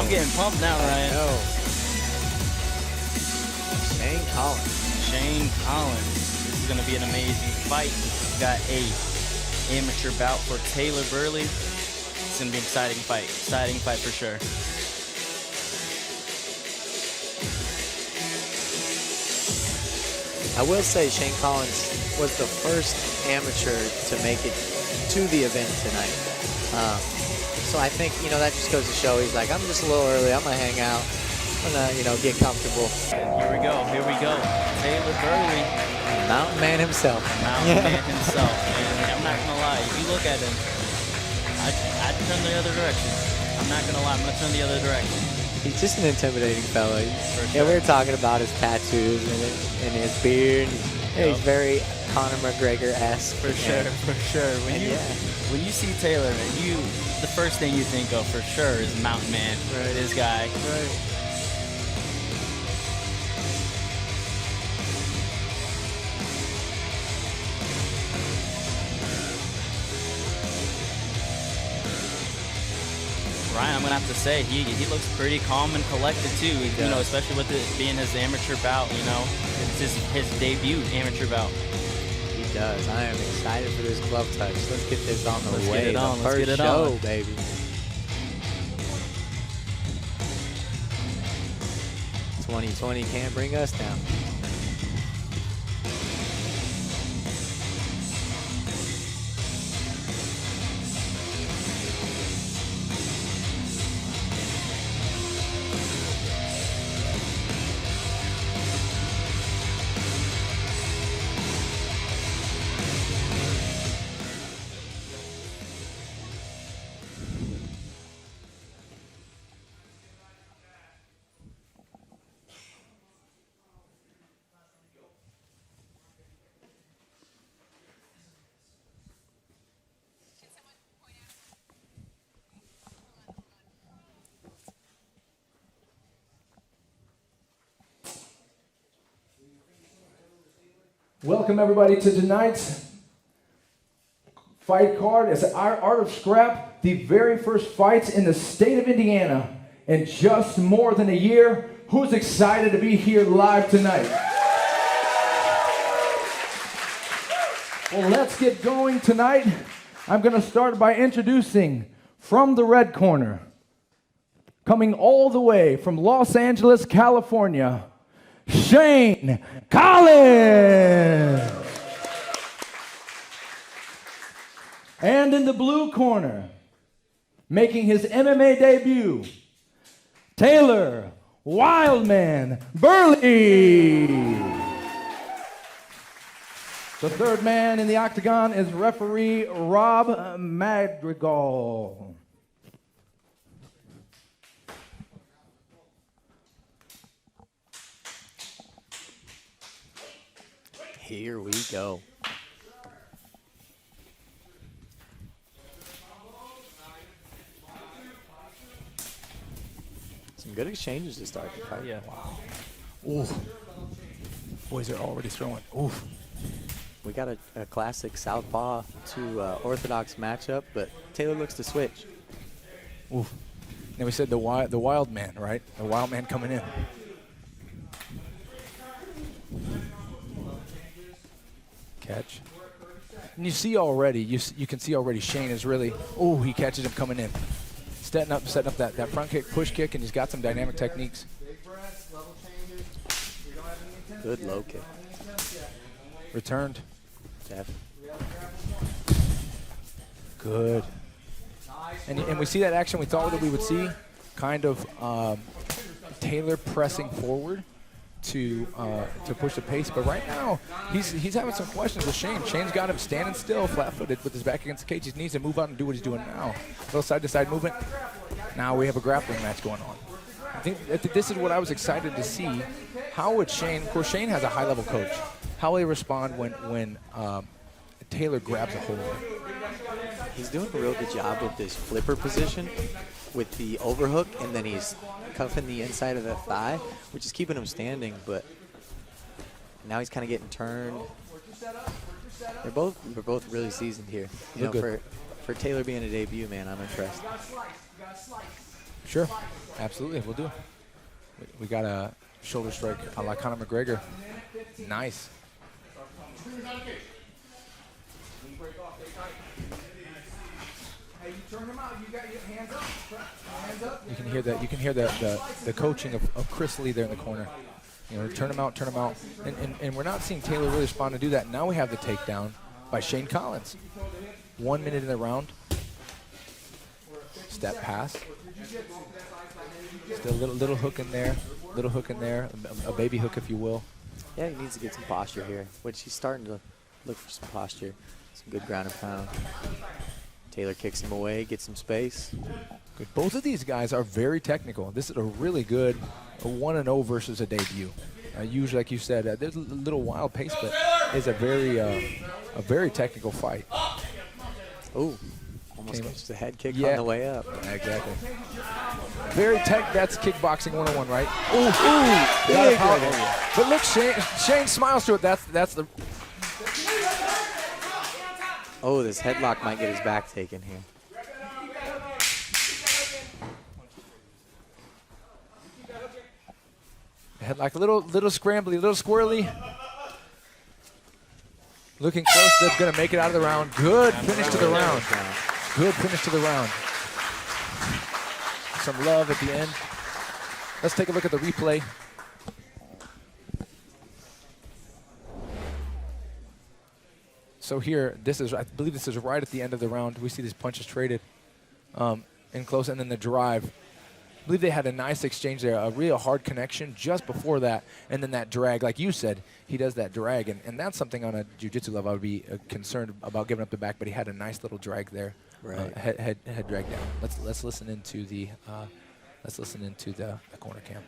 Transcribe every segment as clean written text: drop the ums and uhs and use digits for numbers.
I'm getting pumped now, Ryan. No. Shane Collins. Shane Collins. This is going to be an amazing fight. We've got a amateur bout for Taylor Burley. It's going to be an exciting fight. Exciting fight for sure. I will say Shane Collins was the first amateur to make it to the event tonight. So I think, that just goes to show he's like, I'm just a little early. I'm going to hang out. I'm going to, get comfortable. And here we go. Here we go. Taylor Burley. Mountain man himself. Mountain man himself. And I'm not going to lie. If you look at him, I'd turn the other direction. I'm not going to lie. I'm going to turn the other direction. He's just an intimidating fella. Sure. Yeah, we were talking about his tattoos and his beard. Yeah, he's very Conor McGregor-esque. For sure. When you see Taylor, the first thing you think of for sure is Mountain Man. Right. This guy. Right. Ryan, I'm going to have to say, he looks pretty calm and collected too, especially with it being his amateur bout, It's his debut amateur bout. He does. I am excited for this glove touch. Let's get this on the way. Get it on. Let's get it on, baby. '20 can't bring us down. Welcome everybody to tonight's fight card. It's Art of Scrap, the very first fights in the state of Indiana in just more than a year. Who's excited to be here live tonight? Well, let's get going tonight. I'm going to start by introducing from the red corner, coming all the way from Los Angeles, California, Shane Collins. And in the blue corner, making his MMA debut, Taylor Wildman Burley. The third man in the octagon is referee Rob Madrigal. Here we go. Some good exchanges to start the fight. Yeah. Wow. Ooh. Boys are already throwing. Ooh. We got a classic southpaw to orthodox matchup, but Taylor looks to switch. Ooh. And we said the wild man, right? The wild man coming in. Catch. And you see already, you can see already Shane is really, he catches him coming in. Setting up that front kick, push kick, and he's got some dynamic techniques. Good low kick. Returned. Jeff. Good. And we see that action we thought that we would see, kind of Taylor pressing forward to push the pace, but right now he's having some questions with Shane. Shane's got him standing still, flat-footed, with his back against the cage. He needs to move out and do what he's doing now. Little side-to-side movement. Now we have a grappling match going on. I think this is what I was excited to see. How would Shane? Of course, Shane has a high-level coach. How will he respond when Taylor grabs a hold of him? He's doing a real good job with this flipper position with the overhook, and then he's cuffing the inside of the thigh, which is keeping him standing, but now he's kind of getting turned. They're both really seasoned here. You know, for Taylor being a debut, man, I'm impressed. Sure, absolutely, we'll do. We got a shoulder strike a la Conor McGregor. Nice. You can hear that. You can hear the coaching of Chris Lee there in the corner. You know, turn him out, and we're not seeing Taylor really respond to do that. Now we have the takedown by Shane Collins. 1 minute in the round. Step pass. Still a little hook in there, a baby hook if you will. Yeah, he needs to get some posture here, which he's starting to look for some posture. Some good ground and pound. Taylor kicks him away, gets some space. Good. Both of these guys are very technical. This is a really good 1-0 versus a debut. Usually, like you said, there's a little wild pace, but it's a very technical fight. Oh, almost just a head kick on the way up. Exactly. Very tech. That's kickboxing 101, right? Ooh, big right there. But look, Shane smiles through it. That's the. Oh, this headlock might get his back taken here. Headlock, a little scrambly, a little squirrely. Looking close. They're going to make it out of the round. Good finish to the round. Good finish to the round. Some love at the end. Let's take a look at the replay. So here, I believe this is right at the end of the round. We see these punches traded in close, and then the drive. I believe they had a nice exchange there, a real hard connection just before that, and then that drag. Like you said, he does that drag, and that's something on a jiu-jitsu level I would be concerned about giving up the back, but he had a nice little drag there, right. Head drag down. Let's listen into the corner cam.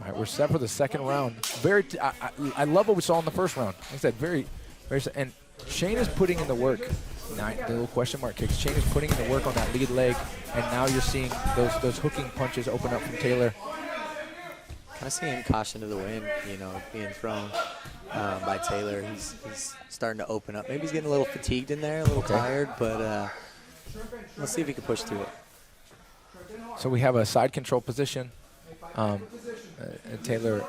All right, we're set for the second round. I love what we saw in the first round. Like I said, very, and Shane is putting in the work. The little question mark kicks. Shane is putting in the work on that lead leg, and now you're seeing those hooking punches open up from Taylor. I see him caution to the wind, being thrown by Taylor. He's starting to open up. Maybe he's getting a little fatigued in there, a little tired, but let's see if he can push through it. So we have a side control position. And Taylor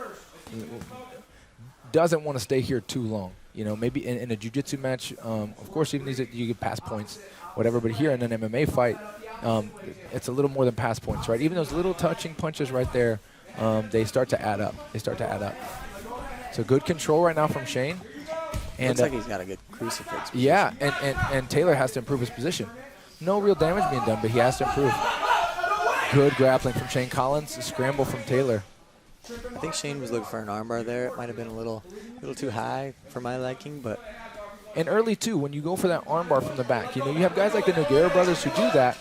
doesn't want to stay here too long. Maybe in a jiu-jitsu match, of course, even these you get pass points, whatever. But here in an MMA fight, it's a little more than pass points, right? Even those little touching punches right there, they start to add up. So good control right now from Shane. And looks like he's got a good crucifix position. Yeah, and Taylor has to improve his position. No real damage being done, but he has to improve. Good grappling from Shane Collins. A scramble from Taylor. I think Shane was looking for an armbar there. It might have been a little too high for my liking, but. And early, too, when you go for that armbar from the back, you have guys like the Nogueira brothers who do that.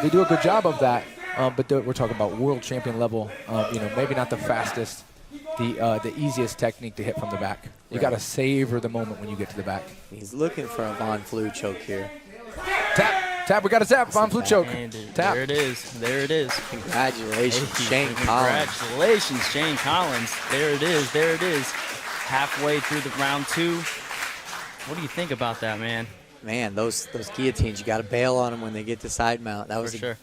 They do a good job of that, but we're talking about world champion level. Maybe not the fastest, the easiest technique to hit from the back. You got to savor the moment when you get to the back. He's looking for a Von Flue choke here. Tap, we got a tap. Von Flue choke. Tap. There it is. Congratulations, Shane Collins. Congratulations, Shane Collins. There it is. Halfway through the round 2. What do you think about that, man? Man, those guillotines, you got to bail on them when they get to side mount. That was sure.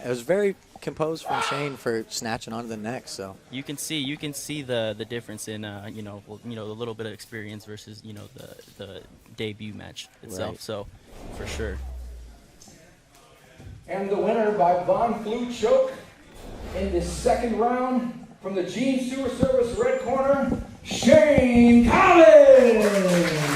It was very composed from Shane for snatching onto the neck. So you can see the difference in a little bit of experience versus the debut match itself. Right. So for sure. And the winner by Von Flue choke in the second round from the Gene Sewer Service red corner, Shane Collins.